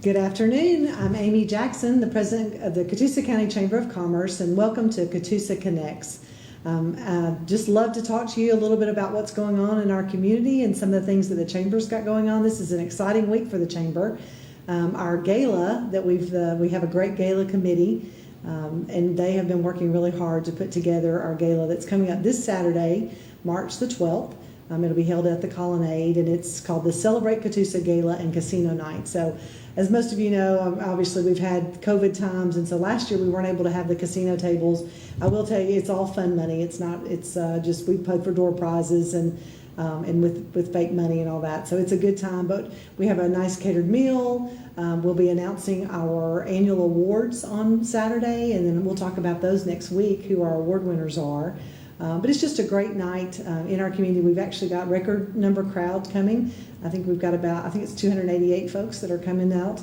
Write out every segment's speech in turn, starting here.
Good afternoon. I'm Amy Jackson, the president of the Catoosa County Chamber of Commerce, and welcome to Catoosa Connects. Just love to talk to you a little bit about what's going on in our community and some of the things that the Chamber's got going on. This is an exciting week for the Chamber. Our gala that we have a great gala committee, and they have been working really hard to put together our gala that's coming up this Saturday, March the 12th. It'll be held at the Colonnade, and it's called the Celebrate Catoosa Gala and Casino Night. So, as most of you know, obviously we've had COVID times, and so last year we weren't able to have the casino tables. I will tell you, it's all fun money. It's not. It's just we pay for door prizes and with fake money and all that. So it's a good time. But we have a nice catered meal. We'll be announcing our annual awards on Saturday, and then we'll talk about those next week, who our award winners are. But it's just a great night in our community. We've actually got record number crowd coming. I think we've got it's 288 folks that are coming out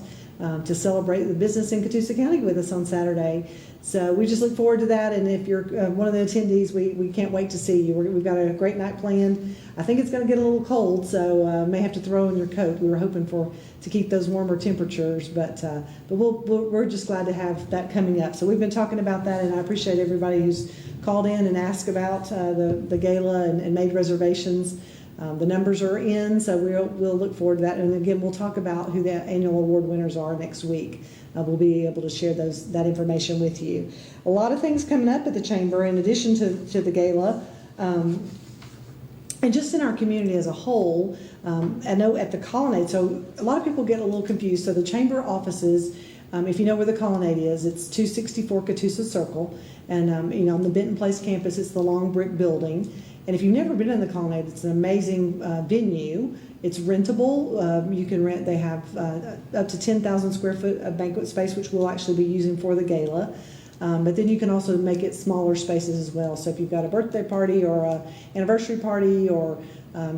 to celebrate the business in Catoosa County with us on Saturday. So we just look forward to that. And if you're one of the attendees, we can't wait to see you. We've got a great night planned. I think it's going to get a little cold, so may have to throw in your coat. We were hoping to keep those warmer temperatures, but we're just glad to have that coming up. So we've been talking about that, and I appreciate everybody who's called in and asked about the gala and made reservations. The numbers are in, so we'll look forward to that. And again, we'll talk about who the annual award winners are next week. We'll be able to share that information with you. A lot of things coming up at the Chamber in addition to the gala. And just in our community as a whole, I know at the Colonnade, so a lot of people get a little confused. So the Chamber offices, if you know where the Colonnade is, it's 264 Catoosa Circle. And on the Benton Place campus, it's the long brick building. And if you've never been in the Colonnade, it's an amazing venue. It's rentable. You can rent. They have up to 10,000 square foot of banquet space, which we'll actually be using for the gala. But then you can also make it smaller spaces as well. So if you've got a birthday party or an anniversary party or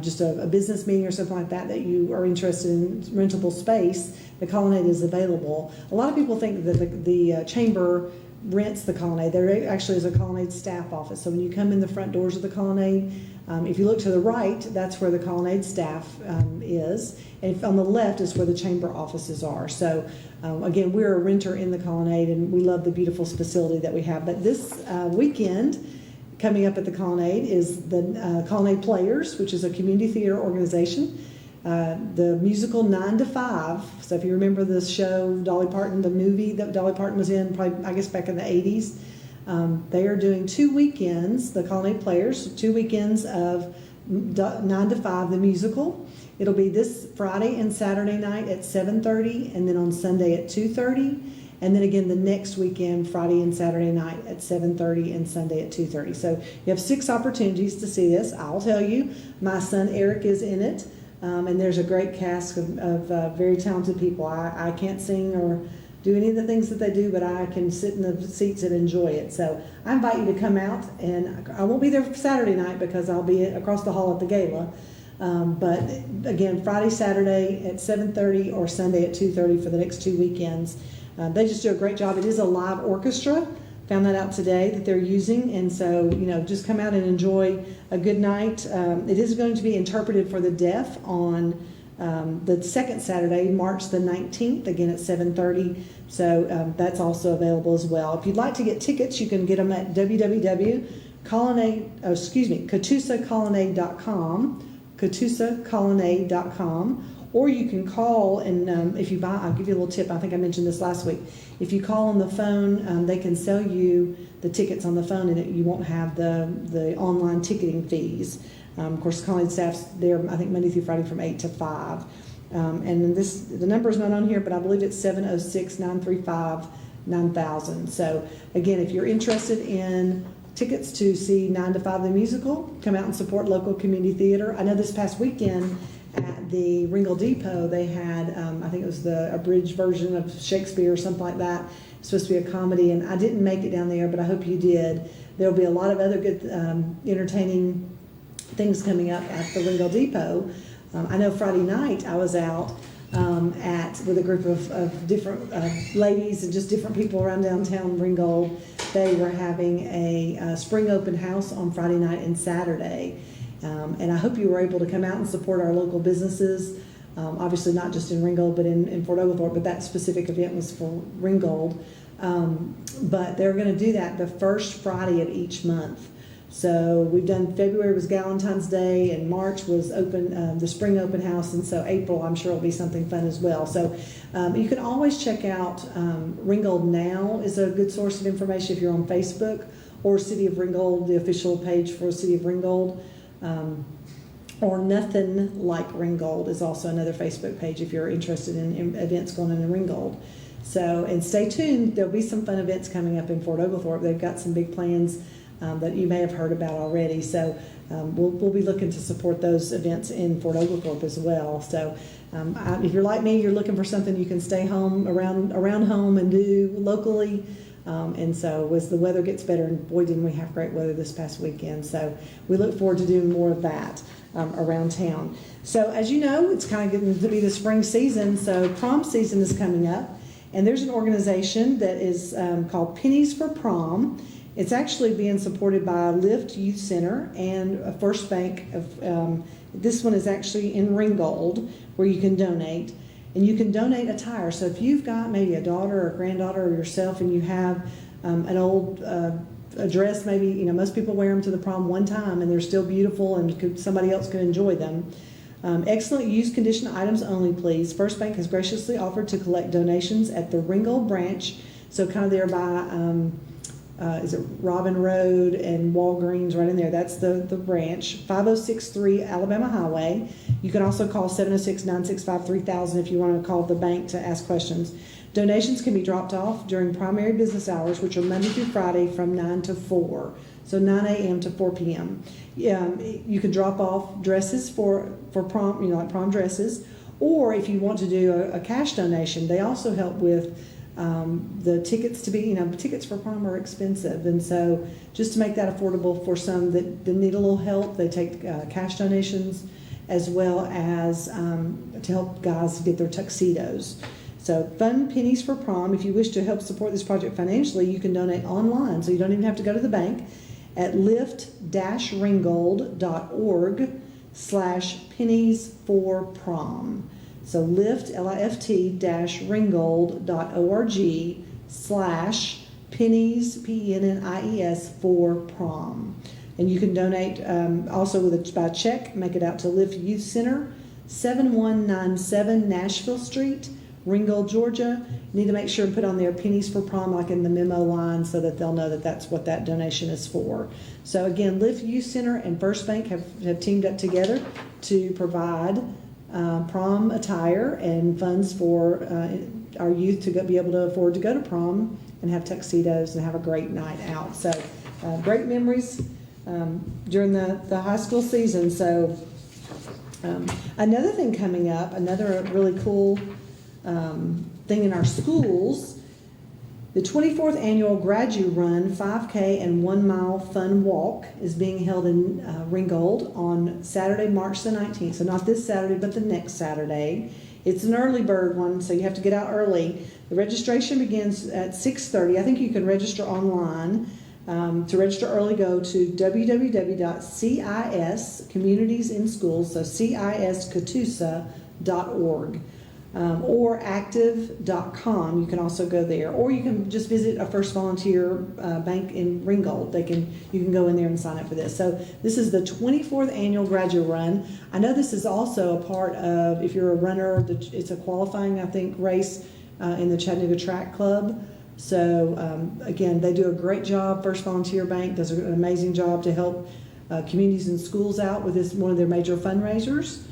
just a business meeting or something like that you are interested in rentable space, the Colonnade is available. A lot of people think that the Chamber rents the Colonnade. There actually is a Colonnade staff office. So when you come in the front doors of the Colonnade, if you look to the right, that's where the Colonnade staff is. And on the left is where the Chamber offices are. So again, we're a renter in the Colonnade, and we love the beautiful facility that we have. But this weekend, coming up at the Colonnade is the Colonnade Players, which is a community theater organization. The musical 9 to 5. So if you remember the show Dolly Parton, the movie that Dolly Parton was in, probably I guess back in the 80s, they are doing 2 weekends, the Colonnade Players, 2 weekends of 9 to 5, the musical. It'll be this Friday and Saturday night at 7:30, and then on Sunday at 2:30, and then again the next weekend, Friday and Saturday night at 7:30 and Sunday at 2:30. So you have 6 opportunities to see this. I'll tell you, my son Eric is in it. And there's a great cast of very talented people. I can't sing or do any of the things that they do, but I can sit in the seats and enjoy it. So I invite you to come out, and I won't be there Saturday night because I'll be across the hall at the gala. But again, Friday, Saturday at 7:30 or Sunday at 2:30 for the next 2 weekends. They just do a great job. It is a live orchestra. Found that out today that they're using, and so just come out and enjoy a good night. It is going to be interpreted for the deaf on the second Saturday, March the 19th, again at 7:30. So that's also available as well. If you'd like to get tickets, you can get them at CatoosaColonnade.com, CatoosaColonnade.com. Or you can call, and if you buy, I'll give you a little tip. I think I mentioned this last week. If you call on the phone, they can sell you the tickets on the phone, and you won't have the online ticketing fees. Of course, Colonnade staff's there, I think, Monday through Friday from 8 to 5. And the number is not on here, but I believe it's 706-935-9000. So again, if you're interested in tickets to see 9 to 5 the musical, come out and support local community theater. I know this past weekend, at the Ringgold Depot, they had, I think it was the abridged version of Shakespeare or something like that. It's supposed to be a comedy, and I didn't make it down there, but I hope you did. There'll be a lot of other good, entertaining things coming up at the Ringgold Depot. I know Friday night I was out with a group of different ladies and just different people around downtown Ringgold. They were having a spring open house on Friday night and Saturday. And I hope you were able to come out and support our local businesses. Obviously not just in Ringgold, but in Fort Oglethorpe, but that specific event was for Ringgold. But they're going to do that the first Friday of each month. So we've done, February was Valentine's Day, and March was the spring open house, and so April I'm sure will be something fun as well. So you can always check out Ringgold Now is a good source of information if you're on Facebook, or City of Ringgold, the official page for City of Ringgold, or Nothing Like Ringgold is also another Facebook page if you're interested in events going on in Ringgold. So, and stay tuned, there'll be some fun events coming up in Fort Oglethorpe. They've got some big plans that you may have heard about already. So we'll be looking to support those events in Fort Oglethorpe as well. So if you're like me, you're looking for something you can stay home around home and do locally. And so as the weather gets better, and boy didn't we have great weather this past weekend, so we look forward to doing more of that around town. So as you know, it's kind of getting to be the spring season, so prom season is coming up, and there's an organization that is called Pennies for Prom. It's actually being supported by Lift Youth Center and First Bank. This one is actually in Ringgold, where you can donate. And you can donate attire. So if you've got maybe a daughter or a granddaughter or yourself, and you have an old a dress, maybe, you know, most people wear them to the prom one time and they're still beautiful and somebody else could enjoy them. Excellent used condition items only, please. First Bank has graciously offered to collect donations at the Ringgold branch, so kind of there by is it Robin Road and Walgreens right in there. That's the branch, 5063 Alabama Highway. You can also call 706-965-3000 if you want to call the bank to ask questions. Donations can be dropped off during primary business hours, which are Monday through Friday from 9 to 4. So 9 a.m. to 4 p.m. You can drop off dresses for prom, you know, like prom dresses, or if you want to do a cash donation, they also help with the tickets to be, you know, tickets for prom are expensive, and so just to make that affordable for some that need a little help, they take cash donations, as well as to help guys get their tuxedos. So Fund Pennies for Prom. If you wish to help support this project financially, you can donate online, so you don't even have to go to the bank, at lift-ringgold.org/pennies-for-prom. So lift, lift-ringgold.org/pennies, PENNIES, for prom. And you can donate also by check, make it out to Lift Youth Center, 7197 Nashville Street, Ringgold, Georgia. You need to make sure and put on there Pennies for Prom, like in the memo line, so that they'll know that that's what that donation is for. So again, Lift Youth Center and First Bank have teamed up together to provide prom attire and funds for our youth to be able to afford to go to prom and have tuxedos and have a great night out. So great memories during the high school season. So another thing coming up, another really cool thing in our schools, the 24th annual Gradu Run 5K and 1 mile fun walk is being held in Ringgold on Saturday, March the 19th. So not this Saturday, but the next Saturday. It's an early bird one, so you have to get out early. The registration begins at 6:30. I think you can register online. To register early, go to www.CIS Communities in Schools, so CISCatoosa.org. Or active.com. You can also go there, or you can just visit a First Volunteer Bank in Ringgold. You can go in there and sign up for this. So this is the 24th annual Gradu Run. I know this is also a part of, if you're a runner, it's a qualifying, I think, race in the Chattanooga Track Club. So again, they do a great job. First Volunteer Bank does an amazing job to help communities and schools out with this, one of their major fundraisers.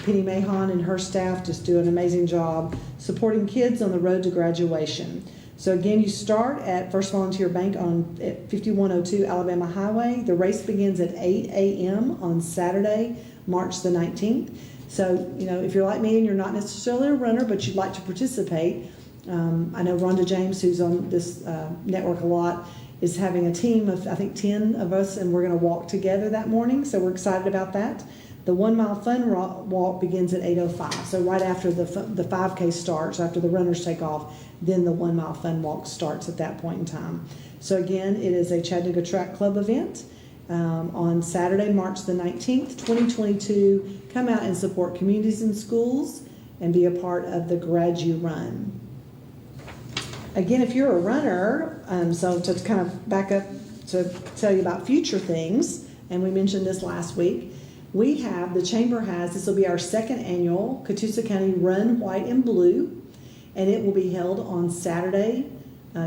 Penny Mahon and her staff just do an amazing job supporting kids on the road to graduation. So again, you start at First Volunteer Bank at 5102 Alabama Highway. The race begins at 8 a.m. on Saturday, March the 19th. So, you know, if you're like me and you're not necessarily a runner, but you'd like to participate, I know Rhonda James, who's on this network a lot, is having a team of, I think, 10 of us, and we're going to walk together that morning. So we're excited about that. The 1 mile fun walk begins at 8:05. So right after the 5K starts, after the runners take off, then the 1 mile fun walk starts at that point in time. So again, it is a Chattanooga Track Club event, on Saturday, March the 19th, 2022. Come out and support communities and schools and be a part of the Gradu Run. Again, if you're a runner, so to kind of back up to tell you about future things, and we mentioned this last week, the Chamber has, this will be our second annual Catoosa County Run White and Blue, and it will be held on Saturday,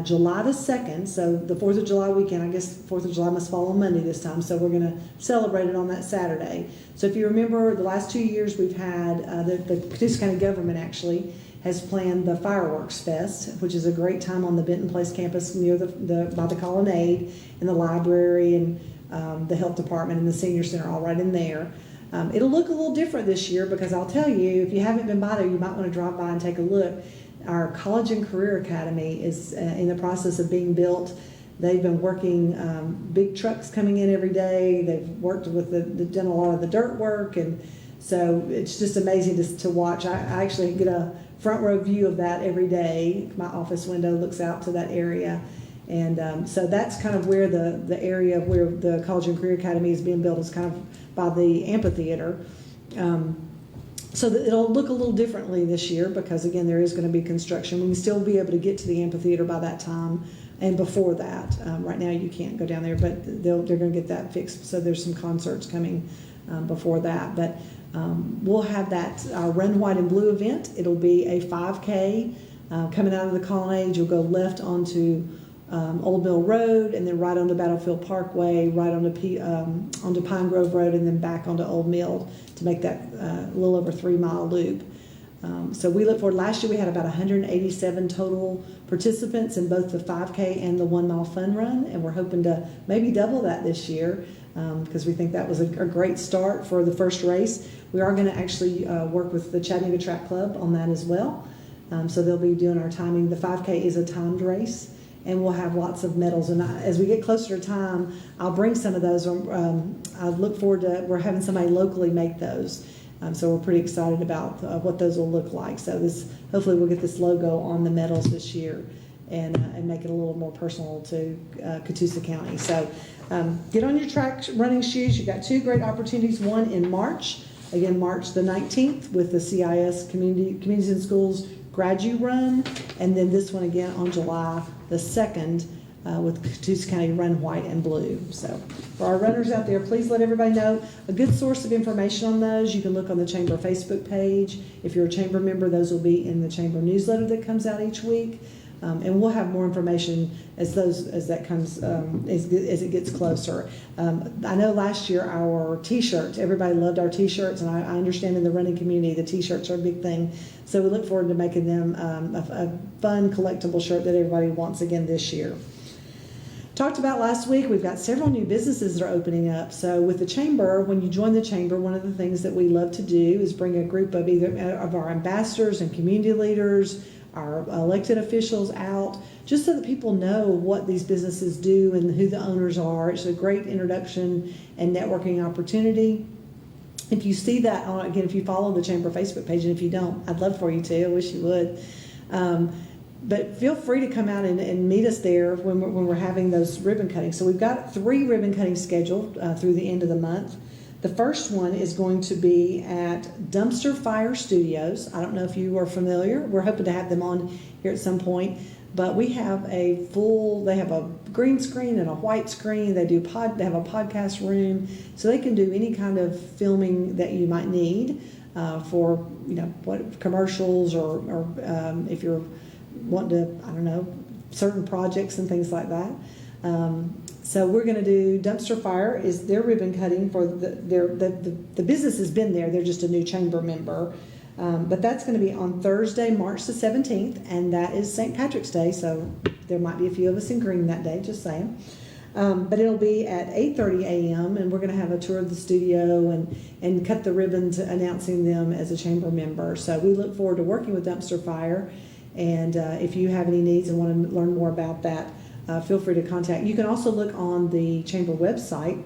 July the 2nd, so the 4th of July weekend. I guess 4th of July must fall on Monday this time, so we're going to celebrate it on that Saturday. So if you remember, the last 2 years we've had, the Catoosa County government actually has planned the Fireworks Fest, which is a great time on the Benton Place campus near by the Colonnade, and the library, and the health department and the senior center all right in there. It'll look a little different this year because I'll tell you, if you haven't been by there, you might want to drop by and take a look. Our College and Career Academy is in the process of being built. They've been working, big trucks coming in every day. They've worked with done a lot of the dirt work, and so it's just amazing to watch. I actually get a front row view of that every day. My office window looks out to that area. And so that's kind of where the area where the College and Career Academy is being built is kind of by the amphitheater. So that it'll look a little differently this year because, again, there is going to be construction. We can still be able to get to the amphitheater by that time and before that. Right now you can't go down there, but they're going to get that fixed. So there's some concerts coming before that. But we'll have that Run White and Blue event. It'll be a 5K coming out of the Colonnade. You'll go left onto Old Mill Road, and then right onto Battlefield Parkway, right onto Pine Grove Road, and then back onto Old Mill to make that a little over 3-mile loop. So we look forward. Last year we had about 187 total participants in both the 5K and the 1-mile fun run, and we're hoping to maybe double that this year because we think that was a great start for the first race. We are going to actually work with the Chattanooga Track Club on that as well. So they'll be doing our timing. The 5K is a timed race, and we'll have lots of medals. And as we get closer to time, I'll bring some of those. I look forward to, we're having somebody locally make those. So we're pretty excited about what those will look like. So hopefully we'll get this logo on the medals this year and make it a little more personal to Catoosa County. So get on your track running shoes. You've got 2 great opportunities, one in March, again, March the 19th with the CIS Communities and Schools Gradu Run, and then this one again on July the 2nd with Catoosa County Run White and Blue. So for our runners out there, please let everybody know. A good source of information on those, you can look on the Chamber Facebook page. If you're a Chamber member, those will be in the Chamber newsletter that comes out each week. And we'll have more information as that comes as it gets closer. I know last year our T-shirts, everybody loved our T-shirts, and I understand in the running community the T-shirts are a big thing. So we look forward to making them a fun collectible shirt that everybody wants again this year. Talked about last week, we've got several new businesses that are opening up. So with the Chamber, when you join the Chamber, one of the things that we love to do is bring a group of either of our ambassadors and community leaders, our elected officials out, just so that people know what these businesses do and who the owners are. It's a great introduction and networking opportunity. If you see that, again, if you follow the Chamber Facebook page, and if you don't, I'd love for you to. I wish you would. But feel free to come out and meet us there when we're having those ribbon cuttings. So we've got 3 ribbon cuttings scheduled through the end of the month. The first one is going to be at Dumpster Fire Studios. I don't know if you are familiar. We're hoping to have them on here at some point. But we have they have a green screen and a white screen. They have a podcast room. So they can do any kind of filming that you might need for, what commercials or if you're wanting to, I don't know, certain projects and things like that. So we're going to do Dumpster Fire is their ribbon cutting for the business has been there. They're just a new Chamber member. But that's going to be on Thursday, March the 17th, and that is St. Patrick's Day, so there might be a few of us in green that day, just saying. But it'll be at 8:30 a.m., and we're going to have a tour of the studio and cut the ribbons announcing them as a Chamber member. So we look forward to working with Dumpster Fire, and if you have any needs and want to learn more about that, feel free to contact. You can also look on the Chamber website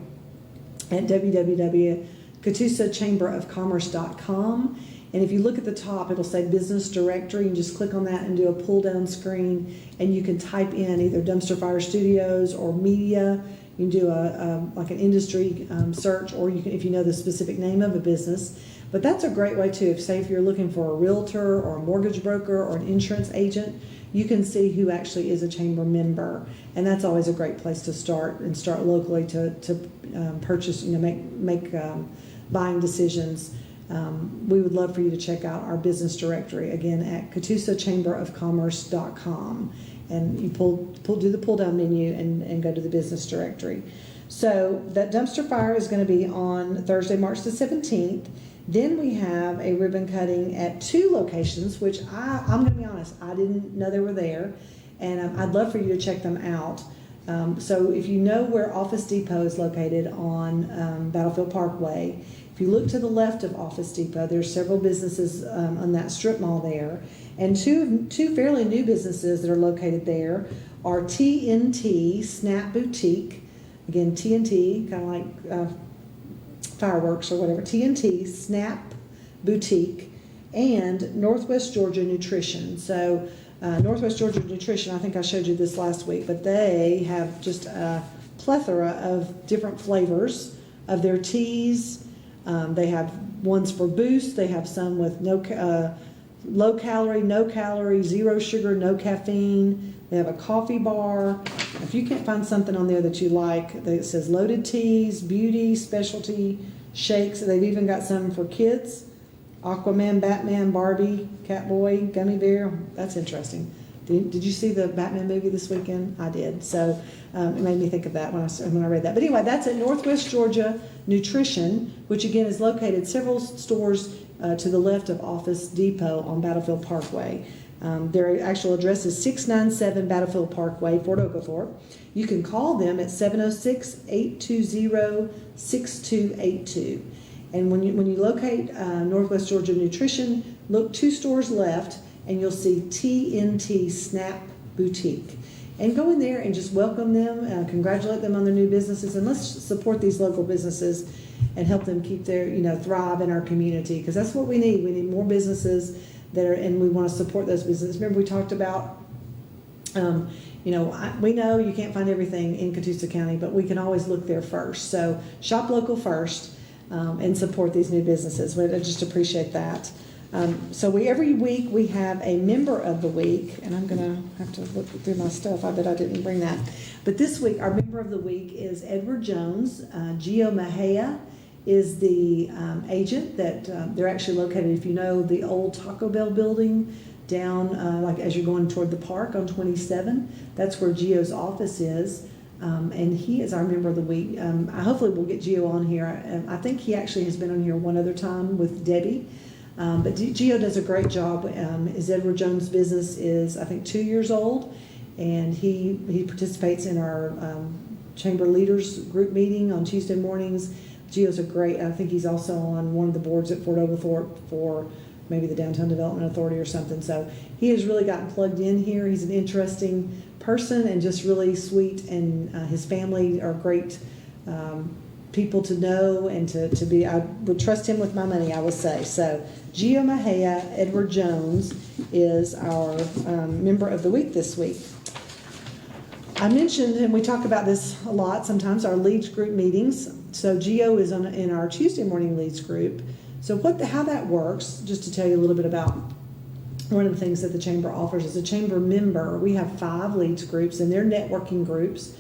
at www.catoosachamberofcommerce.com. And if you look at the top, it'll say Business Directory, and just click on that and do a pull-down screen, and you can type in either Dumpster Fire Studios or media. You can do like an industry search, or you can, if you know the specific name of a business. But that's a great way too. If you're looking for a realtor or a mortgage broker or an insurance agent, you can see who actually is a chamber member, and that's always a great place to start, and start locally to purchase. Make buying decisions. We would love for you to check out our business directory again at CatoosaChamberOfCommerce.com, and you do the pull down menu and go to the business directory. So that dumpster fire is going to be on Thursday, March the 17th. Then we have a ribbon cutting at 2 locations, which I'm going to be honest, I didn't know they were there, and I'd love for you to check them out. So if you know where Office Depot is located on Battlefield Parkway, if you look to the left of Office Depot, there's several businesses on that strip mall there, and two fairly new businesses that are located there are TNT Snap Boutique. Again, TNT, kind of like fireworks or whatever. TNT Snap Boutique and Northwest Georgia Nutrition. So Northwest Georgia Nutrition, I think I showed you this last week, but they have just a plethora of different flavors of their teas. They have ones for boost. They have some with low calorie, zero sugar, no caffeine. They have a coffee bar. If you can't find something on there that you like, that says loaded teas, beauty, specialty, shakes. They've even got some for kids. Aquaman, Batman, Barbie, Catboy, Gummy Bear. That's interesting. Did you see the Batman movie this weekend? I did. So it made me think of that when I read that. But anyway, that's at Northwest Georgia Nutrition, which again is located several stores to the left of Office Depot on Battlefield Parkway. Their actual address is 697 Battlefield Parkway, Fort Oglethorpe. You can call them at 706-820-6282. And when you locate Northwest Georgia Nutrition, look 2 stores left, and you'll see TNT Snap Boutique. And go in there and just welcome them, congratulate them on their new businesses, and let's support these local businesses and help them keep their, thrive in our community, because that's what we need. We need more businesses and we want to support those businesses. Remember, we talked about, we know you can't find everything in Catoosa County, but we can always look there first. So shop local first and support these new businesses. I just appreciate that. So every week we have a member of the week, and I'm going to have to look through my stuff. I bet I didn't bring that. But this week, our member of the week is Edward Jones. Gio Mejia is the agent that they're actually located, if you know, the old Taco Bell building down, like as you're going toward the park on 27. That's where Gio's office is. And he is our member of the week. Hopefully we'll get Gio on here. I think he actually has been on here one other time with Debbie. But Gio does a great job. His Edward Jones business is, I think, 2 years old, and he participates in our chamber leaders group meeting on Tuesday mornings. Gio's I think he's also on one of the boards at Fort Oglethorpe for maybe the Downtown Development Authority or something. So he has really gotten plugged in here. He's an interesting person and just really sweet, and his family are great people to know and to be. I would trust him with my money, I would say. So Gio Mejia, Edward Jones is our member of the week this week. I mentioned, and we talk about this a lot sometimes, our leads group meetings. So Gio is in our Tuesday morning leads group. So how that works, just to tell you a little bit about one of the things that the chamber offers. As a chamber member, we have 5 leads groups, and they're networking groups.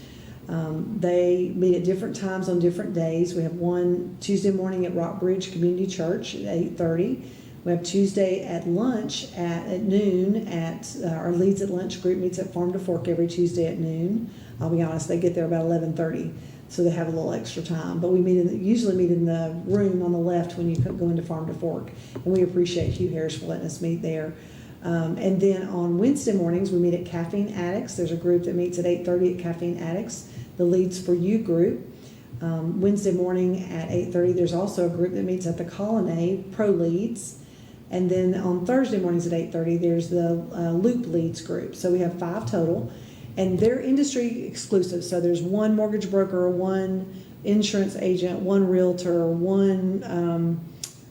They meet at different times on different days. We have one Tuesday morning at Rockbridge Community Church at 8:30. We have Tuesday at lunch at noon at our Leads at Lunch group meets at Farm to Fork every Tuesday at noon. I'll be honest, they get there about 11:30, so they have a little extra time. But we usually meet in the room on the left when you go into Farm to Fork, and we appreciate Hugh Harris for letting us meet there. And then on Wednesday mornings, we meet at Caffeine Addicts. There's a group that meets at 8:30 at Caffeine Addicts, the Leads for You group. Wednesday morning at 8:30, there's also a group that meets at the Colonnade, Pro Leads. And then on Thursday mornings at 8:30, there's the Loop Leads group. So we have 5 total, and they're industry exclusive. So there's one mortgage broker, one insurance agent, one realtor, one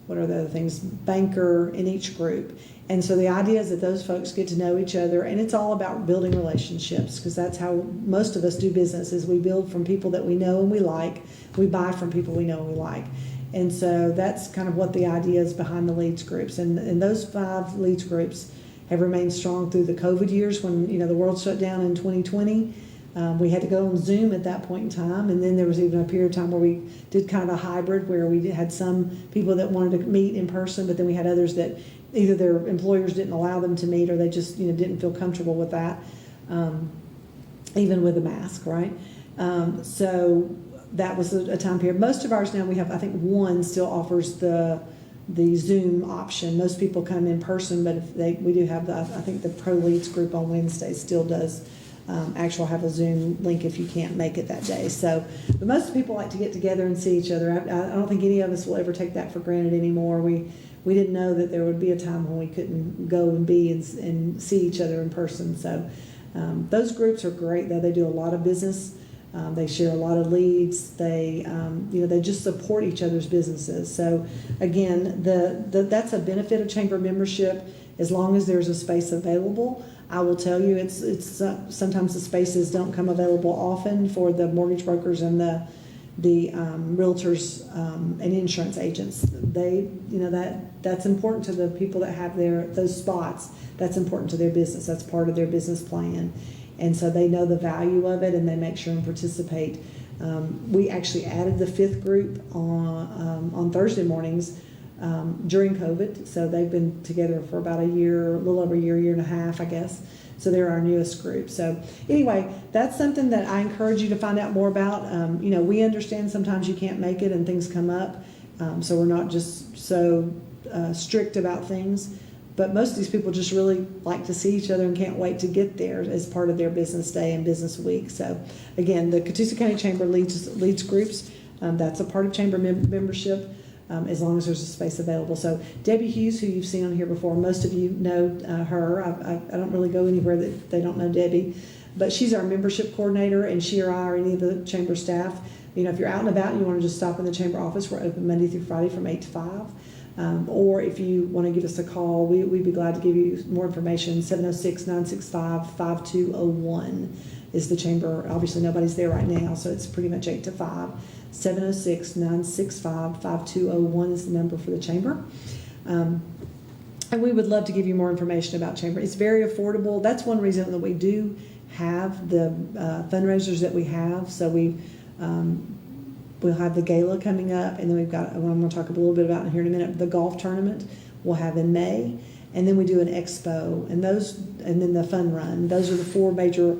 what are the other things, banker in each group. And so the idea is that those folks get to know each other, and it's all about building relationships, because that's how most of us do business, is we build from people that we know and we like. We buy from people we know and we like. And so that's kind of what the idea is behind the leads groups. And those 5 leads groups have remained strong through the COVID years when, the world shut down in 2020. We had to go on Zoom at that point in time, and then there was even a period of time where we did kind of a hybrid, where we had some people that wanted to meet in person, but then we had others that either their employers didn't allow them to meet, or they just didn't feel comfortable with that, even with a mask, right? So that was a time period. Most of ours now, we have, I think, one still offers the Zoom option. Most people come in person, but we do have I think the Pro Leads group on Wednesday still does actually have a Zoom link if you can't make it that day. So, but most people like to get together and see each other. I don't think any of us will ever take that for granted anymore. We didn't know that there would be a time when we couldn't go and be and see each other in person. So those groups are great, though. They do a lot of business. They share a lot of leads. They they just support each other's businesses. So again, that's a benefit of chamber membership. As long as there's a space available, I will tell you, it's sometimes the spaces don't come available often for the mortgage brokers and the realtors and insurance agents. They that's important to the people that have those spots. That's important to their business. That's part of their business plan. And so they know the value of it, and they make sure and participate. We actually added the 5th group on Thursday mornings during COVID. So they've been together for about a year, a little over a year and a half, I guess. So they're our newest group. So anyway, that's something that I encourage you to find out more about. We understand sometimes you can't make it and things come up. So we're not just so strict about things. But most of these people just really like to see each other and can't wait to get there as part of their business day and business week. So again, the Catoosa County Chamber leads groups. That's a part of chamber membership, as long as there's a space available. So Debbie Hughes, who you've seen on here before, most of you know her. I don't really go anywhere that they don't know Debbie, but she's our membership coordinator, and she or I or any of the chamber staff. If you're out and about and you want to just stop in the chamber office, we're open Monday through Friday from 8 to 5. Or if you want to give us a call, we'd be glad to give you more information. 706-965-5201 is the chamber. Obviously, nobody's there right now, so it's pretty much 8 to 5. 706-965-5201 is the number for the chamber. And we would love to give you more information about chamber. It's very affordable. That's one reason that we do have the fundraisers that we have. So we'll have the gala coming up, and then we've got, what I'm going to talk a little bit about here in a minute, the golf tournament we'll have in May, and then we do an expo, and then the fun run. Those are the 4 major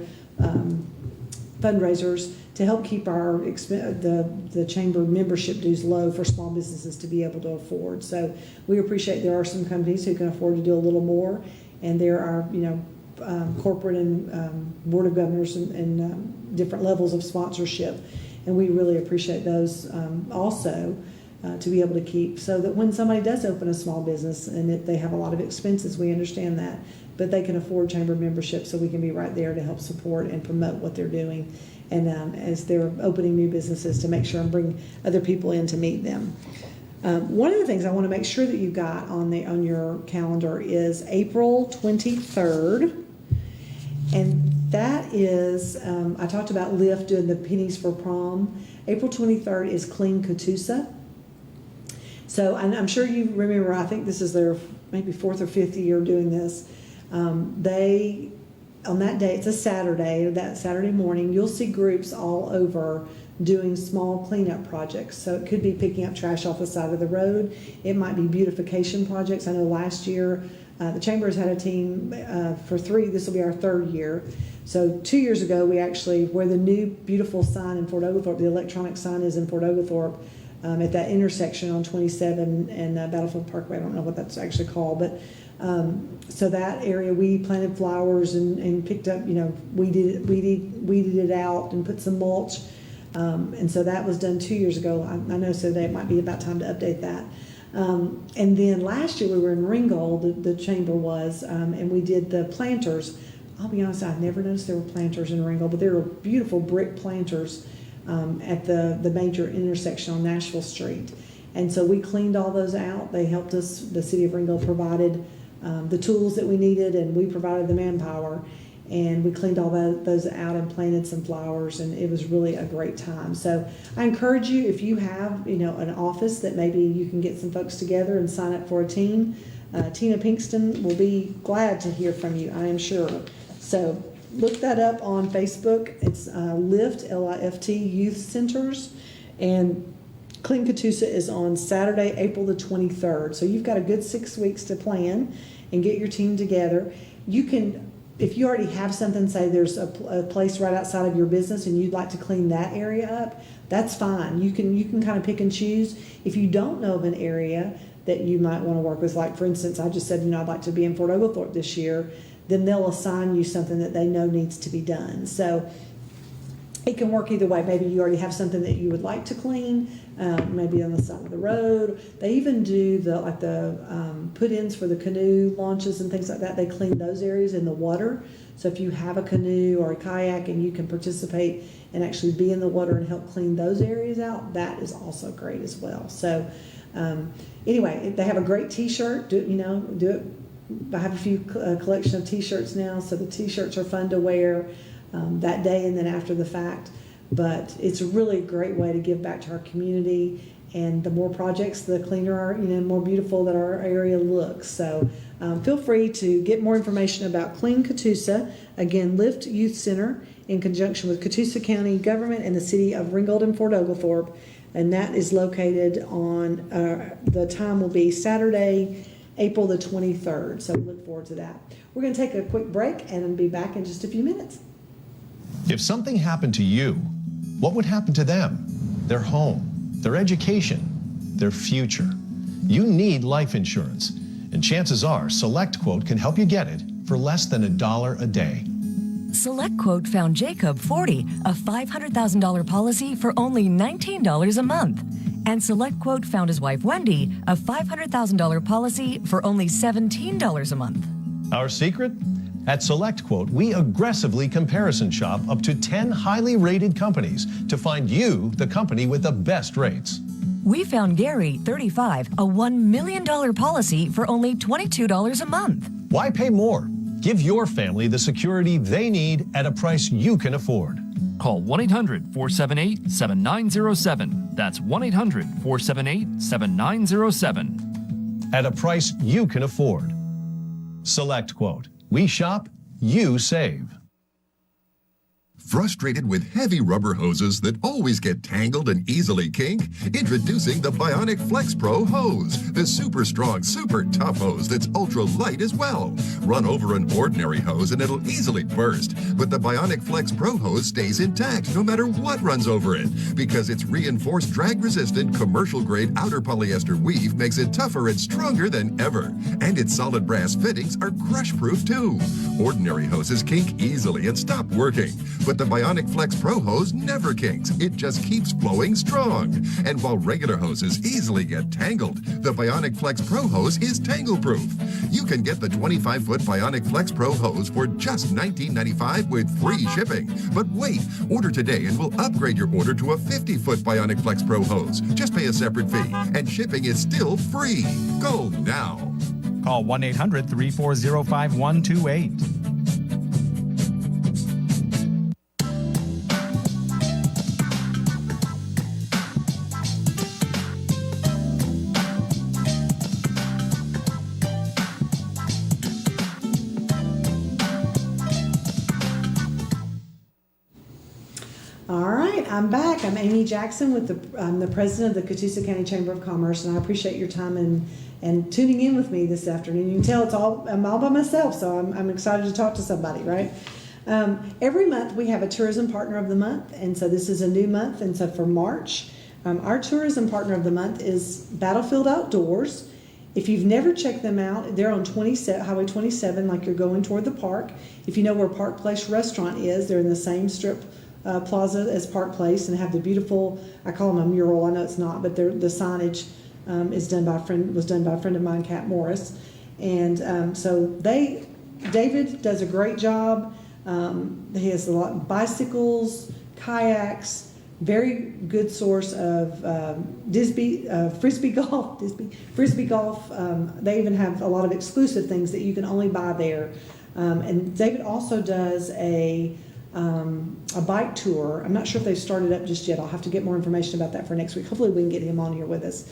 fundraisers to help keep the chamber membership dues low for small businesses to be able to afford. So we appreciate there are some companies who can afford to do a little more, and there are corporate and board of governors and different levels of sponsorship. And we really appreciate those also to be able to keep, so that when somebody does open a small business and they have a lot of expenses, we understand that, but they can afford chamber membership, so we can be right there to help support and promote what they're doing. And as they're opening new businesses, to make sure and bring other people in to meet them. One of the things I want to make sure that you got on your calendar is April 23rd. And that is, I talked about Lyft doing the pennies for prom. April 23rd is Clean Catoosa. So I'm sure you remember, I think this is their maybe 4th or 5th year doing this. They, on that day, it's a Saturday, that Saturday morning, you'll see groups all over doing small cleanup projects. So it could be picking up trash off the side of the road. It might be beautification projects. I know last year, the chamber has had a team for 3, this will be our 3rd year. So 2 years ago, we actually, where the new beautiful sign in Fort Oglethorpe, the electronic sign is in Fort Oglethorpe, at that intersection on 27 and Battlefield Parkway. I don't know what that's actually called, but so that area, we planted flowers and picked up, weeded it out and put some mulch. And so that was done 2 years ago. I know, so that it might be about time to update that. And then last year we were in Ringgold, the chamber was, and we did the planters. I'll be honest, I've never noticed there were planters in Ringgold, but there were beautiful brick planters at the major intersection on Nashville Street. And so we cleaned all those out. They helped us. The city of Ringgold provided the tools that we needed, and we provided the manpower. And we cleaned all those out and planted some flowers, and it was really a great time. So I encourage you, if you have, an office that maybe you can get some folks together and sign up for a team. Tina Pinkston will be glad to hear from you, I am sure. So look that up on Facebook. It's LIFT, L-I-F-T, Youth Centers. And Clean Catoosa is on Saturday, April the 23rd. So you've got a good 6 weeks to plan and get your team together. You can, if you already have something, say there's a place right outside of your business and you'd like to clean that area up, that's fine. You can kind of pick and choose. If you don't know of an area that you might want to work with, like for instance, I just said, I'd like to be in Fort Oglethorpe this year, then they'll assign you something that they know needs to be done. So it can work either way. Maybe you already have something that you would like to clean, maybe on the side of the road. They even do the put-ins for the canoe launches and things like that. They clean those areas in the water. So if you have a canoe or a kayak and you can participate and actually be in the water and help clean those areas out, that is also great as well. So anyway, they have a great T-shirt. Do it. I have a few collection of T-shirts now, so the T-shirts are fun to wear that day and then after the fact. But it's a really great way to give back to our community. And the more projects, the cleaner our, more beautiful that our area looks. So feel free to get more information about Clean Catoosa. Again, LIFT Youth Center in conjunction with Catoosa County government and the city of Ringgold and Fort Oglethorpe. And that is located on, the time will be Saturday, April the 23rd. So we look forward to that. We're going to take a quick break and be back in just a few minutes. If something happened to you, what would happen to them? Their home, their education, their future. You need life insurance, and chances are SelectQuote can help you get it for less than $1 a day. SelectQuote found Jacob 40, a $500,000 policy for only $19 a month. And SelectQuote found his wife Wendy a $500,000 policy for only $17 a month. Our secret? At SelectQuote, we aggressively comparison shop up to 10 highly rated companies to find you the company with the best rates. We found Gary, 35, a $1 million policy for only $22 a month. Why pay more? Give your family the security they need at a price you can afford. Call 1-800-478-7907. That's 1-800-478-7907. At a price you can afford. SelectQuote. We shop, you save. Frustrated with heavy rubber hoses that always get tangled and easily kink? Introducing the Bionic Flex Pro hose, the super strong, super tough hose that's ultra light as well. Run over an ordinary hose and it'll easily burst, but the Bionic Flex Pro hose stays intact no matter what runs over it, because its reinforced drag-resistant commercial-grade outer polyester weave makes it tougher and stronger than ever. And its solid brass fittings are crush-proof too. Ordinary hoses kink easily and stop working, but the Bionic Flex Pro hose never kinks. It just keeps flowing strong. And while regular hoses easily get tangled, the Bionic Flex Pro hose is tangle-proof. You can get the 25-foot Bionic Flex Pro hose for just $19.95 with free shipping. But wait, order today and we'll upgrade your order to a 50-foot Bionic Flex Pro hose. Just pay a separate fee, and shipping is still free. Go now. Call 1-800-340-5128. I'm back. I'm Amy Jackson I'm the president of the Catoosa County Chamber of Commerce, and I appreciate your time and tuning in with me this afternoon. You can tell I'm all by myself, so I'm excited to talk to somebody, right? Every month we have a tourism partner of the month, and so this is a new month, and so for March, our tourism partner of the month is Battlefield Outdoors. If you've never checked them out, they're on Highway 27, like you're going toward the park. If you know where Park Place Restaurant is, they're in the same strip plaza as Park Place, and have the beautiful, I call them a mural, I know it's not, but the signage was done by a friend of mine, Kat Morris. And so David does a great job. He has a lot of bicycles, kayaks, Very good source of frisbee golf. Frisbee golf. They even have a lot of exclusive things that you can only buy there. And David also does a bike tour. I'm not sure if they've started up just yet. I'll have to get more information about that for next week. Hopefully we can get him on here with us.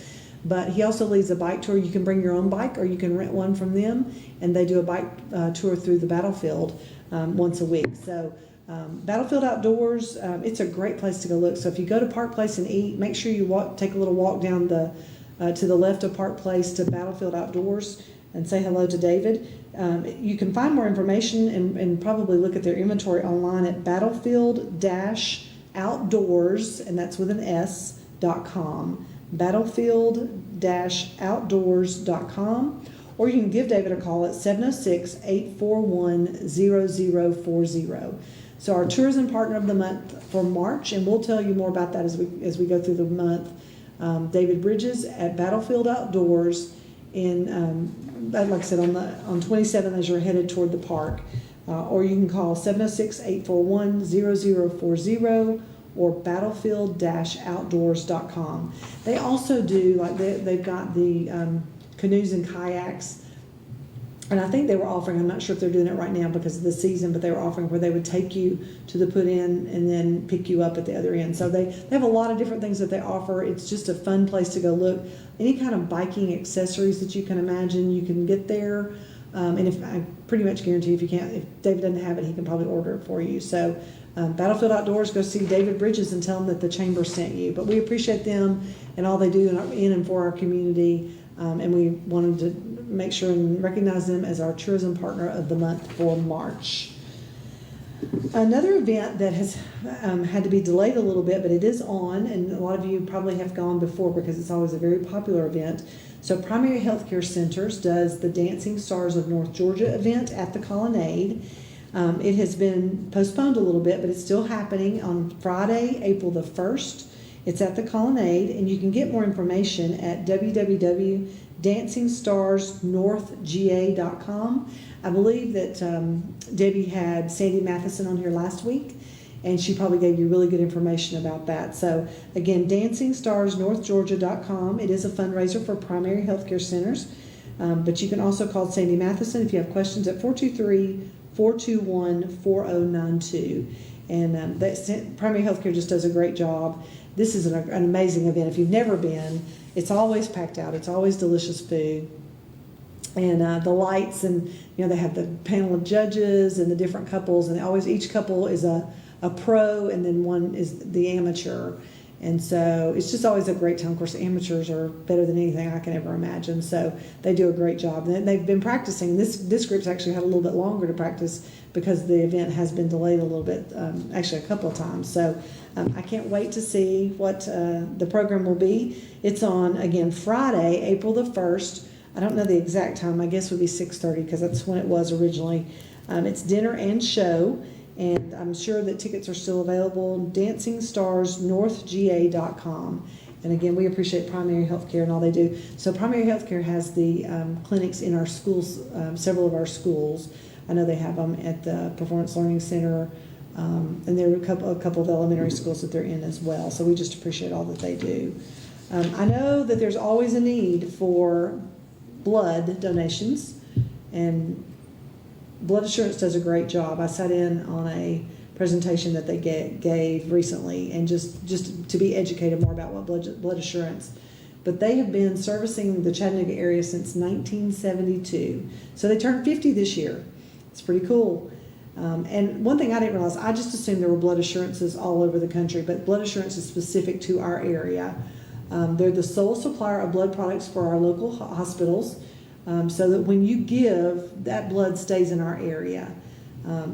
But he also leads a bike tour. You can bring your own bike or you can rent one from them, and they do a bike tour through the battlefield once a week. So Battlefield Outdoors, it's a great place to go look. So if you go to Park Place and eat, make sure you take a little walk down to the left of Park Place to Battlefield Outdoors and say hello to David. You can find more information and probably look at their inventory online at battlefield-outdoors, and that's with an S.com. battlefield-outdoors.com, or you can give David a call at 706-841-0040. So our tourism partner of the month for March, and we'll tell you more about that as we go through the month, David Bridges at Battlefield Outdoors like I said, on 27 as you're headed toward the park. Or you can call 706-841-0040 or battlefield-outdoors.com. They also do, they've got the canoes and kayaks. And I think they were offering, I'm not sure if they're doing it right now because of the season, but they were offering where they would take you to the put-in and then pick you up at the other end. So they have a lot of different things that they offer. It's just a fun place to go look. Any kind of biking accessories that you can imagine, you can get there. And if I pretty much guarantee if David doesn't have it, he can probably order it for you. So Battlefield Outdoors, go see David Bridges and tell him that the Chamber sent you. But we appreciate them and all they do in and for our community. And we wanted to make sure and recognize them as our tourism partner of the month for March. Another event that has had to be delayed a little bit, but it is on, and a lot of you probably have gone before because it's always a very popular event. So Primary Healthcare Centers does the Dancing Stars of North Georgia event at the Colonnade. It has been postponed a little bit, but it's still happening on Friday, April the 1st. It's at the Colonnade, and you can get more information at www.dancingstarsnorthga.com. I believe that Debbie had Sandy Matheson on here last week, and she probably gave you really good information about that. So again, dancingstarsnorthgeorgia.com. It is a fundraiser for primary health care centers, but you can also call Sandy Matheson if you have questions at 423-421-4092. And primary health care just does a great job. This is an amazing event. If you've never been, it's always packed out. It's always delicious food. And the lights, and they have the panel of judges and the different couples, and each couple is a pro, and then one is the amateur. And so it's just always a great time. Of course, amateurs are better than anything I can ever imagine. So they do a great job. And they've been practicing. This group's actually had a little bit longer to practice because the event has been delayed a little bit, actually a couple of times. So I can't wait to see what the program will be. It's on, again, Friday, April the 1st. I don't know the exact time. I guess it would be 6:30 because that's when it was originally. It's dinner and show. And I'm sure that tickets are still available. DancingStarsNorthGA.com. And again, we appreciate primary health care and all they do. So primary health care has the clinics in our schools, several of our schools. I know they have them at the Performance Learning Center, and there are a couple of elementary schools that they're in as well. So we just appreciate all that they do. I know that there's always a need for blood donations, and Blood Assurance does a great job. I sat in on a presentation that they gave recently, and just to be educated more about what Blood Assurance. But they have been servicing the Chattanooga area since 1972. So they turned 50 this year. It's pretty cool. And one thing I didn't realize, I just assumed there were Blood Assurances all over the country, but Blood Assurance is specific to our area. They're the sole supplier of blood products for our local hospitals. So that when you give, that blood stays in our area.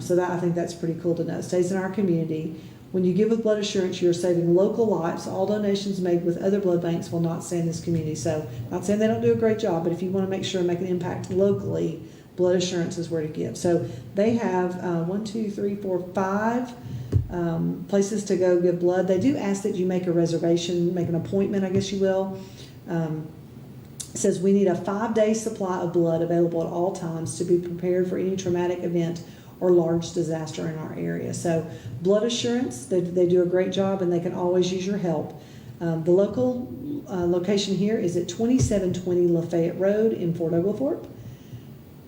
So that, I think that's pretty cool to know. It stays in our community. When you give with Blood Assurance, you're saving local lives. All donations made with other blood banks will not stay in this community. So not saying they don't do a great job, but if you want to make sure and make an impact locally, Blood Assurance is where to give. So they have 5 places to go give blood. They do ask that you make a reservation, make an appointment, I guess you will. It says we need a 5-day supply of blood available at all times to be prepared for any traumatic event or large disaster in our area. So Blood Assurance, they do a great job, and they can always use your help. The local location here is at 2720 Lafayette Road in Fort Oglethorpe.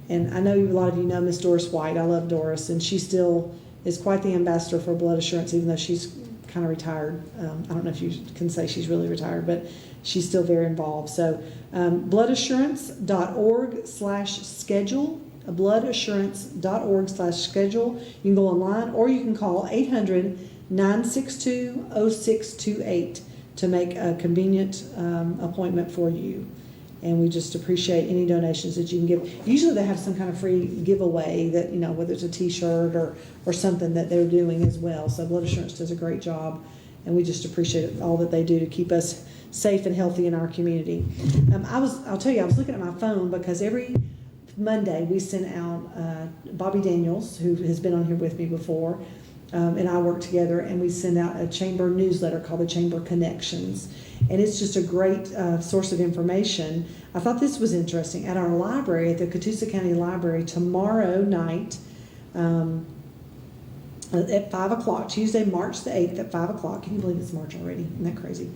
And I know a lot of you know Miss Doris White. I love Doris, and she still is quite the ambassador for Blood Assurance, even though she's kind of retired. I don't know if you can say she's really retired, but she's still very involved. So bloodassurance.org/schedule, bloodassurance.org/schedule. You can go online, or you can call 800-962-0628 to make a convenient appointment for you. And we just appreciate any donations that you can give. Usually they have some kind of free giveaway that, whether it's a t-shirt or something that they're doing as well. So Blood Assurance does a great job, and we just appreciate all that they do to keep us safe and healthy in our community. I'll tell you, I was looking at my phone because every Monday we send out Bobby Daniels, who has been on here with me before, and I work together, and we send out a chamber newsletter called the Chamber Connections. And it's just a great source of information. I thought this was interesting. At our library, at the Catoosa County Library, tomorrow night at 5 o'clock, Tuesday, March the 8th at 5 o'clock. Can you believe it's March already? Isn't that crazy?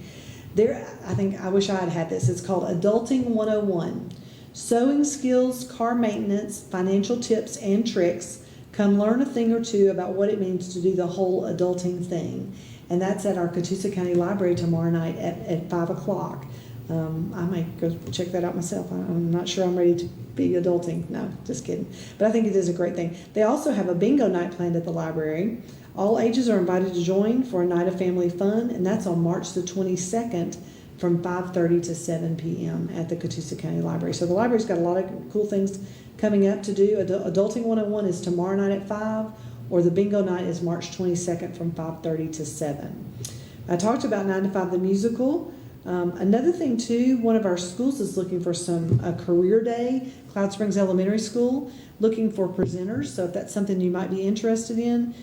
I wish I had had this. It's called Adulting 101. Sewing skills, car maintenance, financial tips, and tricks. Come learn a thing or two about what it means to do the whole adulting thing. And that's at our Catoosa County Library tomorrow night at 5 o'clock. I may go check that out myself. I'm not sure I'm ready to be adulting. No, just kidding. But I think it is a great thing. They also have a bingo night planned at the library. All ages are invited to join for a night of family fun, and that's on March the 22nd from 5:30 to 7 p.m. at the Catoosa County Library. So the library's got a lot of cool things coming up to do. Adulting 101 is tomorrow night at 5. Or the bingo night is March 22nd from 5:30 to 7. I talked about 9 to 5 the musical. Another thing too, one of our schools is looking for a career day, Cloud Springs Elementary School, looking for presenters. So if that's something you might be interested in,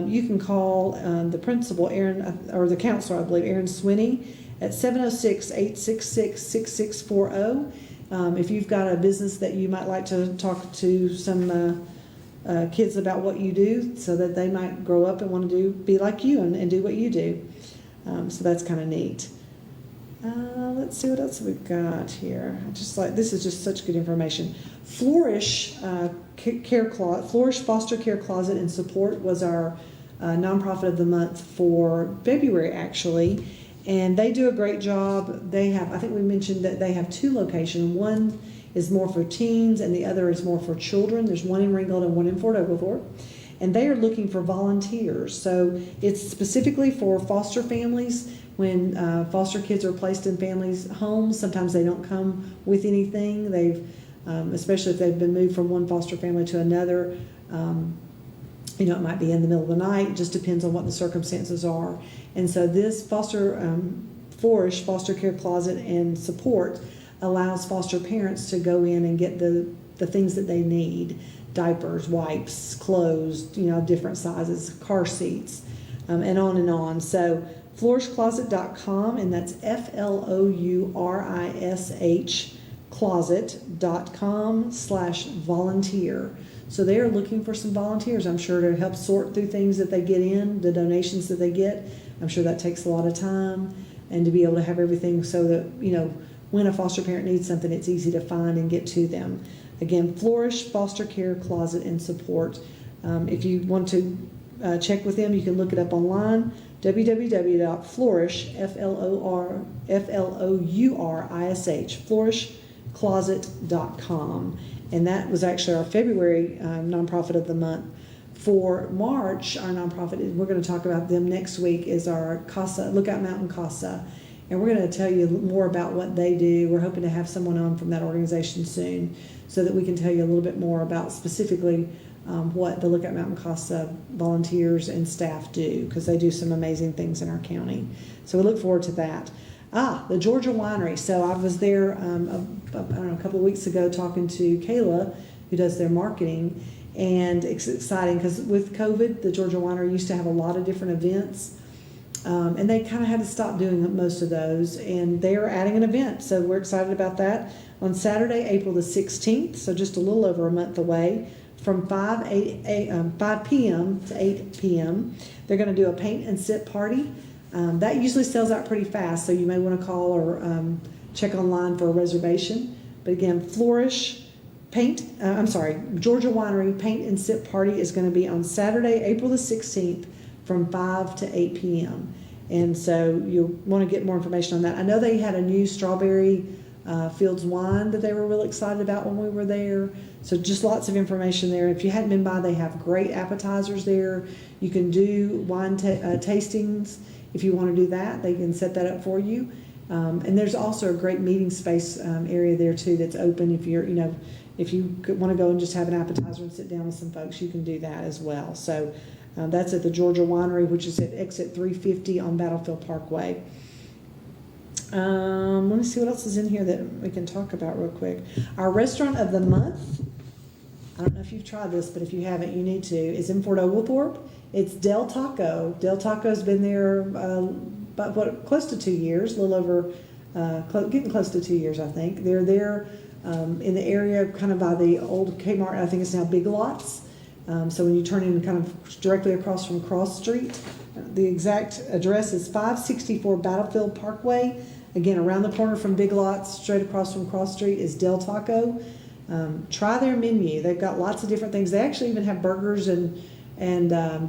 you can call the principal, or the counselor, I believe, Aaron Swinney, at 706-866-6640. If you've got a business that you might like to talk to some kids about what you do, so that they might grow up and want to be like you and do what you do. So that's kind of neat. Let's see what else we've got here. This is just such good information. Flourish Foster Care Closet and Support was our nonprofit of the month for February, actually, and they do a great job. I think we mentioned that they have 2 locations. One is more for teens, and the other is more for children. There's one in Ringgold and one in Fort Oglethorpe. And they are looking for volunteers. So it's specifically for foster families. When foster kids are placed in families' homes, sometimes they don't come with anything. Especially if they've been moved from one foster family to another, it might be in the middle of the night. It just depends on what the circumstances are. And so this Flourish Foster Care Closet and Support allows foster parents to go in and get the things that they need: diapers, wipes, clothes, different sizes, car seats, and on and on. So flourishcloset.com, and that's FLOURISH closet.com/volunteer. So they are looking for some volunteers, I'm sure, to help sort through things that they get in, the donations that they get. I'm sure that takes a lot of time, and to be able to have everything so that, when a foster parent needs something, it's easy to find and get to them. Again, Flourish Foster Care Closet and Support. If you want to check with them, you can look it up online, www.flourish, FLOURISH, flourishcloset.com. And that was actually our February nonprofit of the month. For March, our nonprofit, we're going to talk about them next week, is our CASA, Lookout Mountain CASA. And we're going to tell you more about what they do. We're hoping to have someone on from that organization soon so that we can tell you a little bit more about specifically what the Lookout Mountain CASA volunteers and staff do, because they do some amazing things in our county. So we look forward to that. The Georgia Winery. So I was there, a couple of weeks ago talking to Kayla, who does their marketing. And it's exciting because with COVID, the Georgia Winery used to have a lot of different events. And they kind of had to stop doing most of those, and they are adding an event, so we're excited about that. On Saturday, April the 16th, so just a little over a month away, from 5 p.m. to 8 p.m. They're going to do a paint and sip party. That usually sells out pretty fast, so you may want to call or check online for a reservation. But again, Georgia Winery Paint and Sip Party is going to be on Saturday, April the 16th from 5 to 8 p.m. And so you'll want to get more information on that. I know they had a new strawberry Fields wine that they were really excited about when we were there. So just lots of information there. If you hadn't been by, they have great appetizers there. You can do wine tastings if you want to do that. They can set that up for you. And there's also a great meeting space area there too that's open. If you're, if you want to go and just have an appetizer and sit down with some folks, you can do that as well. So that's at the Georgia Winery, which is at exit 350 on Battlefield Parkway. Let me see what else is in here that we can talk about real quick. Our restaurant of the month, I don't know if you've tried this, but if you haven't, you need to, is in Fort Oglethorpe. It's Del Taco. Del Taco's been there about close to 2 years, a little over, getting close to 2 years, I think. They're there in the area kind of by the old Kmart, I think it's now Big Lots. So when you turn in kind of directly across from Cross Street, the exact address is 564 Battlefield Parkway. Again, around the corner from Big Lots, straight across from Cross Street is Del Taco. Try their menu. They've got lots of different things. They actually even have burgers and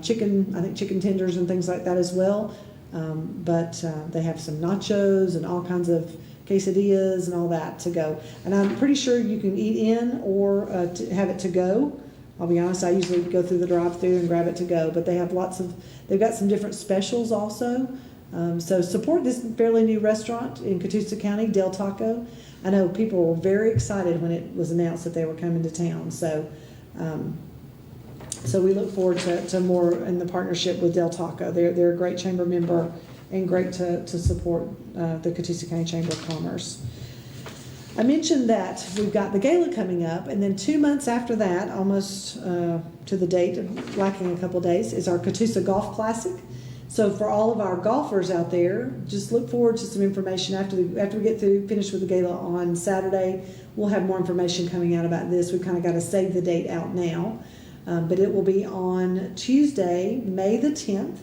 chicken, I think chicken tenders and things like that as well. But they have some nachos and all kinds of quesadillas and all that to go. And I'm pretty sure you can eat in or have it to go. I'll be honest, I usually go through the drive-thru and grab it to go, but they have they've got some different specials also. So support this fairly new restaurant in Catoosa County, Del Taco. I know people were very excited when it was announced that they were coming to town. So so we look forward to more in the partnership with Del Taco. They're a great chamber member and great to support the Catoosa County Chamber of Commerce. I mentioned that we've got the gala coming up, and then 2 months after that, almost to the date, lacking a couple days, is our Catoosa Golf Classic. So for all of our golfers out there, just look forward to some information after we get finished with the gala on Saturday. We'll have more information coming out about this. We've kind of got to save the date out now, but it will be on Tuesday, May the 10th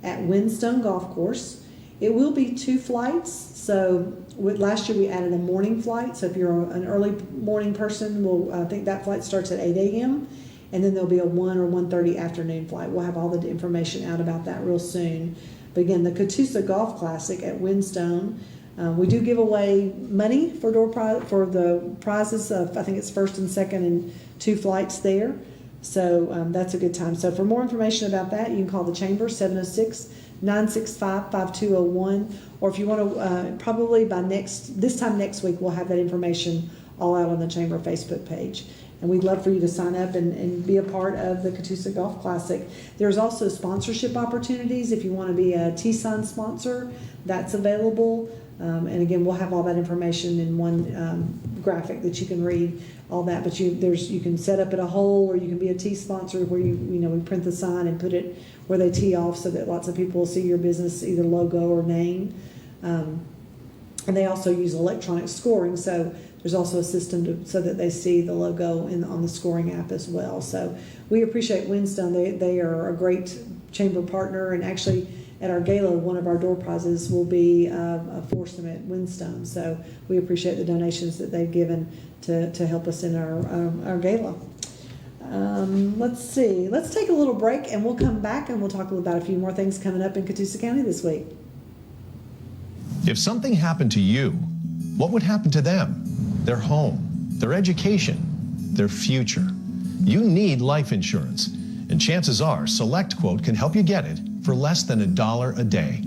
at Windstone Golf Course. It will be 2 flights. So last year we added a morning flight. So if you're an early morning person, I think that flight starts at 8 a.m. And then there'll be a 1 or 1:30 afternoon flight. We'll have all the information out about that real soon. But again, the Catoosa Golf Classic at Windstone, we do give away money for the prizes of, I think it's first and second and 2 flights there. So that's a good time. So for more information about that, you can call the Chamber, 706-965-5201. Or if you want to, probably by this time next week, we'll have that information all out on the Chamber Facebook page. And we'd love for you to sign up and be a part of the Catoosa Golf Classic. There's also sponsorship opportunities. If you want to be a T-Sun sponsor, that's available. And again, we'll have all that information in one graphic that you can read all that. But you can set up at a hole, or you can be a T sponsor where we print the sign and put it where they tee off so that lots of people will see your business, either logo or name. And they also use electronic scoring, so there's also a system so that they see the logo on the scoring app as well. So we appreciate Windstone. They are a great chamber partner, and actually at our gala, one of our door prizes will be a foursome at Windstone. So we appreciate the donations that they've given to help us in our gala. Let's see. Let's take a little break, and we'll come back and we'll talk about a few more things coming up in Catoosa County this week. If something happened to you, what would happen to them? Their home, their education, their future. You need life insurance, and chances are SelectQuote can help you get it for less than $1 a day.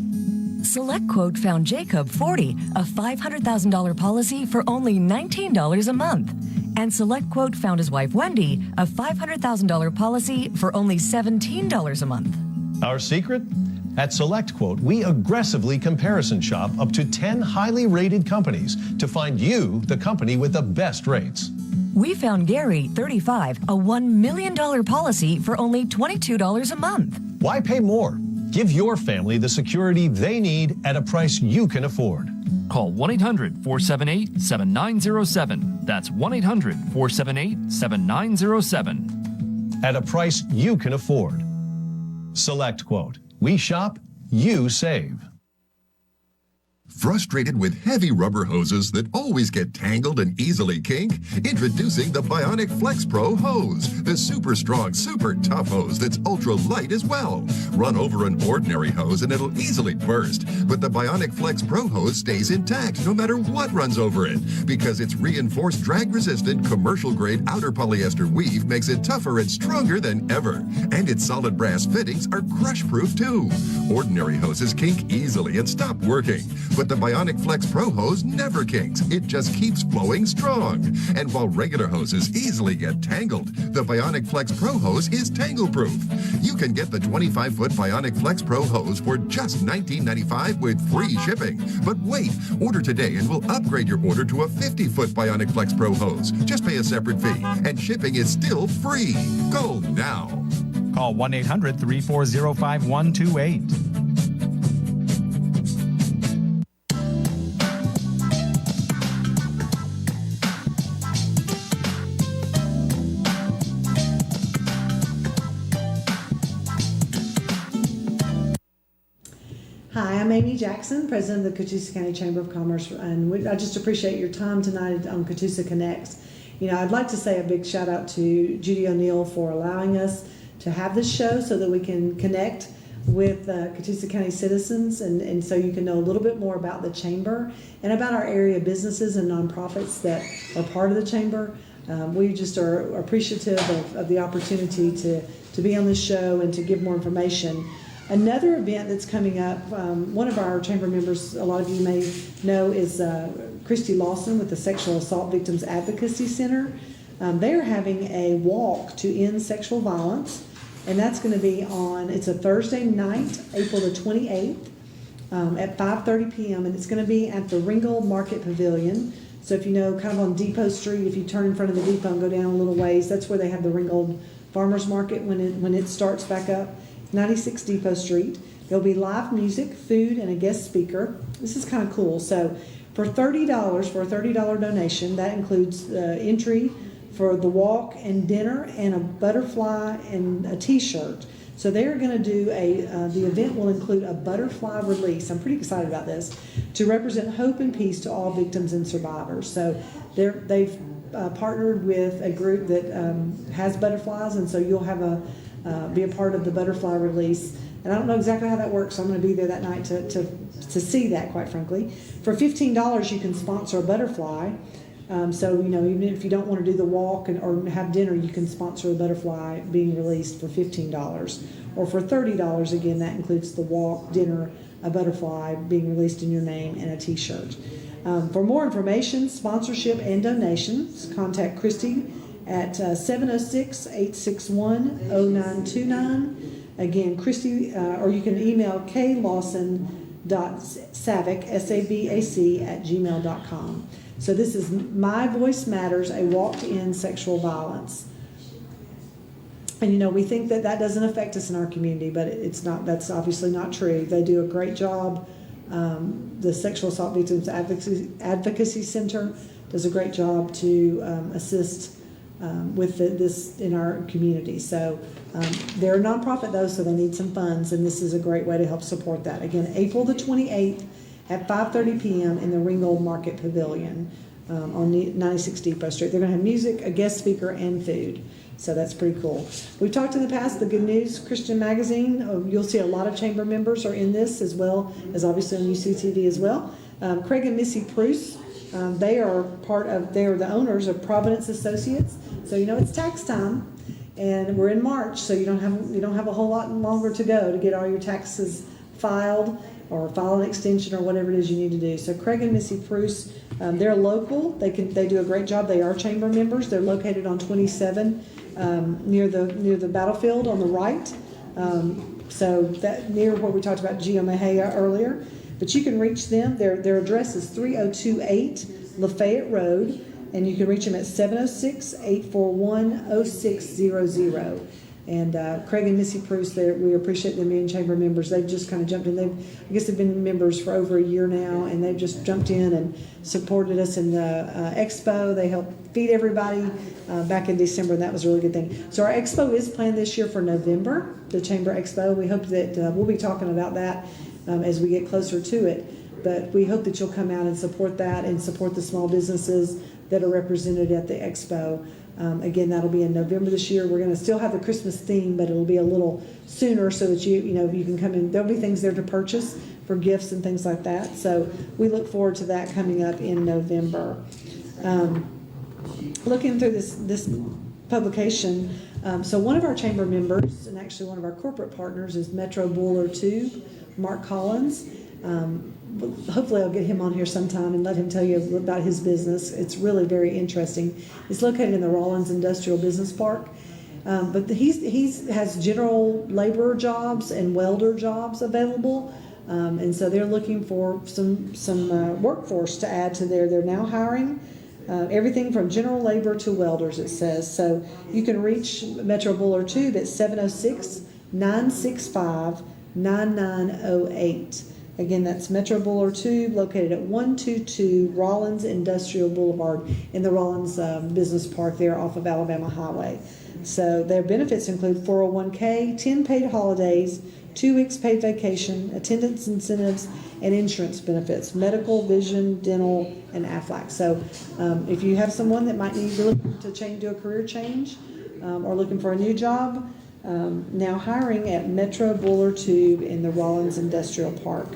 SelectQuote found Jacob 40, a $500,000 policy for only $19 a month. And SelectQuote found his wife Wendy a $500,000 policy for only $17 a month. Our secret? At SelectQuote, we aggressively comparison shop up to 10 highly rated companies to find you the company with the best rates. We found Gary, 35, a $1 million policy for only $22 a month. Why pay more? Give your family the security they need at a price you can afford. Call 1-800-478-7907. That's 1-800-478-7907. at a price you can afford. Select Quote. We shop, you save. Frustrated with heavy rubber hoses that always get tangled and easily kink? Introducing the Bionic Flex Pro hose, the super strong, super tough hose that's ultra light as well. Run over an ordinary hose and it'll easily burst, but the Bionic Flex Pro hose stays intact no matter what runs over it, because its reinforced drag-resistant commercial-grade outer polyester weave makes it tougher and stronger than ever. And its solid brass fittings are crush-proof too. Ordinary hoses kink easily and stop working, but the Bionic Flex Pro hose never kinks. It just keeps flowing strong. And while regular hoses easily get tangled, the Bionic Flex Pro hose is tangle-proof. You can get the 25-foot Bionic Flex Pro hose for just $19.95 with free shipping. But wait, order today and we'll upgrade your order to a 50-foot Bionic Flex Pro hose. Just pay a separate fee, and shipping is still free. Go now. Call 1-800-340-5128. Hi, I'm Amy Jackson, President of the Catoosa County Chamber of Commerce, and I just appreciate your time tonight on Catoosa Connects. You know, I'd like to say a big shout out to Judy O'Neill for allowing us to have this show so that we can connect with Catoosa County citizens, and so you can know a little bit more about the Chamber and about our area businesses and nonprofits that are part of the Chamber. We just are appreciative of the opportunity to be on this show and to give more information. Another event that's coming up, one of our chamber members, a lot of you may know, is Christy Lawson with the Sexual Assault Victims Advocacy Center. They are having a walk to end sexual violence, and that's going to be it's a Thursday night, April the 28th, at 5:30 p.m., and it's going to be at the Ringgold Market Pavilion. So if you know, kind of on Depot Street, if you turn in front of the depot and go down a little ways, that's where they have the Ringgold Farmers Market when it starts back up. 96 Depot Street. There'll be live music, food, and a guest speaker. This is kind of cool. So for $30, for a $30 donation, that includes entry for the walk and dinner and a butterfly and a t-shirt. So they're going to do the event will include a butterfly release. I'm pretty excited about this, to represent hope and peace to all victims and survivors. So they've partnered with a group that has butterflies, and so you'll have be a part of the butterfly release. And I don't know exactly how that works, so I'm going to be there that night to see that, quite frankly. For $15, you can sponsor a butterfly. So, you know, even if you don't want to do the walk or have dinner, you can sponsor a butterfly being released for $15. Or for $30, again, that includes the walk, dinner, a butterfly being released in your name, and a t-shirt. For more information, sponsorship, and donations, contact Christy at 706-861-0929. Again, Christy, or you can email klawson.sabac, S-A-B-A-C, @gmail.com. So this is My Voice Matters, a walk to end sexual violence. And you know, we think that doesn't affect us in our community, but it's not. That's obviously not true. They do a great job. The Sexual Assault Victims Advocacy Center does a great job to assist with this in our community. So they're a nonprofit though, so they need some funds, and this is a great way to help support that. Again, April the 28th at 5:30 p.m. in the Ringgold Market Pavilion on 96 Depot Street. They're going to have music, a guest speaker, and food. So that's pretty cool. We've talked in the past, the Good News Christian Magazine. You'll see a lot of chamber members are in this, as well as obviously on UCTV as well. Craig and Missy Pruce, they are the owners of Providence Associates. So you know it's tax time, and we're in March, so you don't have a whole lot longer to go to get all your taxes filed or file an extension or whatever it is you need to do. So Craig and Missy Pruce, they're local. They do a great job. They are chamber members. They're located on 27 near the battlefield on the right. So that near where we talked about Geomahea earlier. But you can reach them. Their address is 3028 Lafayette Road, and you can reach them at 706-841-0600. And Craig and Missy Bruce, we appreciate them being chamber members. They've just kind of jumped in. I guess they've been members for over a year now, and they've just jumped in and supported us in the expo. They helped feed everybody back in December, and that was a really good thing. So our expo is planned this year for November, the Chamber Expo. We hope that we'll be talking about that as we get closer to it. But we hope that you'll come out and support that and support the small businesses that are represented at the expo. Again, that'll be in November this year. We're going to still have the Christmas theme, but it'll be a little sooner so that you can come in. There'll be things there to purchase for gifts and things like that. So we look forward to that coming up in November. Looking through this publication, so one of our chamber members and actually one of our corporate partners is Metro Buller Tube, Mark Collins. Hopefully I'll get him on here sometime and let him tell you about his business. It's really very interesting. It's located in the Rollins Industrial Business Park. But he has general labor jobs and welder jobs available. And so they're looking for some workforce to add to they're now hiring everything from general labor to welders, it says. So you can reach Metro Buller Tube at 706-965-9908. Again, that's Metro Buller Tube, located at 122 Rollins Industrial Boulevard in the Rollins Business Park there off of Alabama Highway. So their benefits include 401k, 10 paid holidays, 2 weeks paid vacation, attendance incentives, and insurance benefits, medical, vision, dental, and Aflac. So if you have someone that might need to look to do a career change or looking for a new job, now hiring at Metro Buller Tube in the Rollins Industrial Park.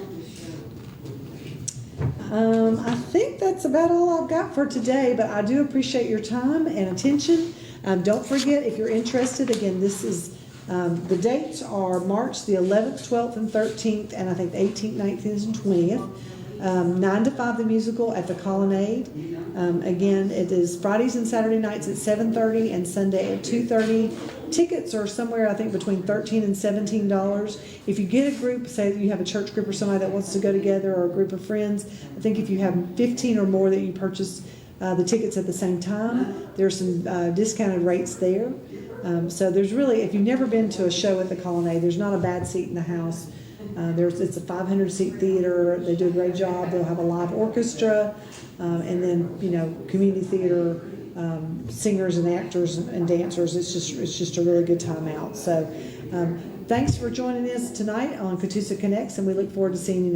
I think that's about all I've got for today, but I do appreciate your time and attention. Don't forget, if you're interested, again, this is the dates are March the 11th, 12th, and 13th, and I think the 18th, 19th, and 20th. 9 to 5 the musical at the Colonnade. Again, it is Fridays and Saturday nights at 7:30 and Sunday at 2:30. Tickets are somewhere, I think, between $13 and $17. If you get a group, say you have a church group or somebody that wants to go together, or a group of friends, I think if you have 15 or more that you purchase the tickets at the same time, there's some discounted rates there. So there's really, if you've never been to a show at the Colonnade, there's not a bad seat in the house. It's a 500-seat theater. They do a great job. They'll have a live orchestra, and then community theater, singers and actors and dancers. It's just a really good time out. So thanks for joining us tonight on Catoosa Connects, and we look forward to seeing you next.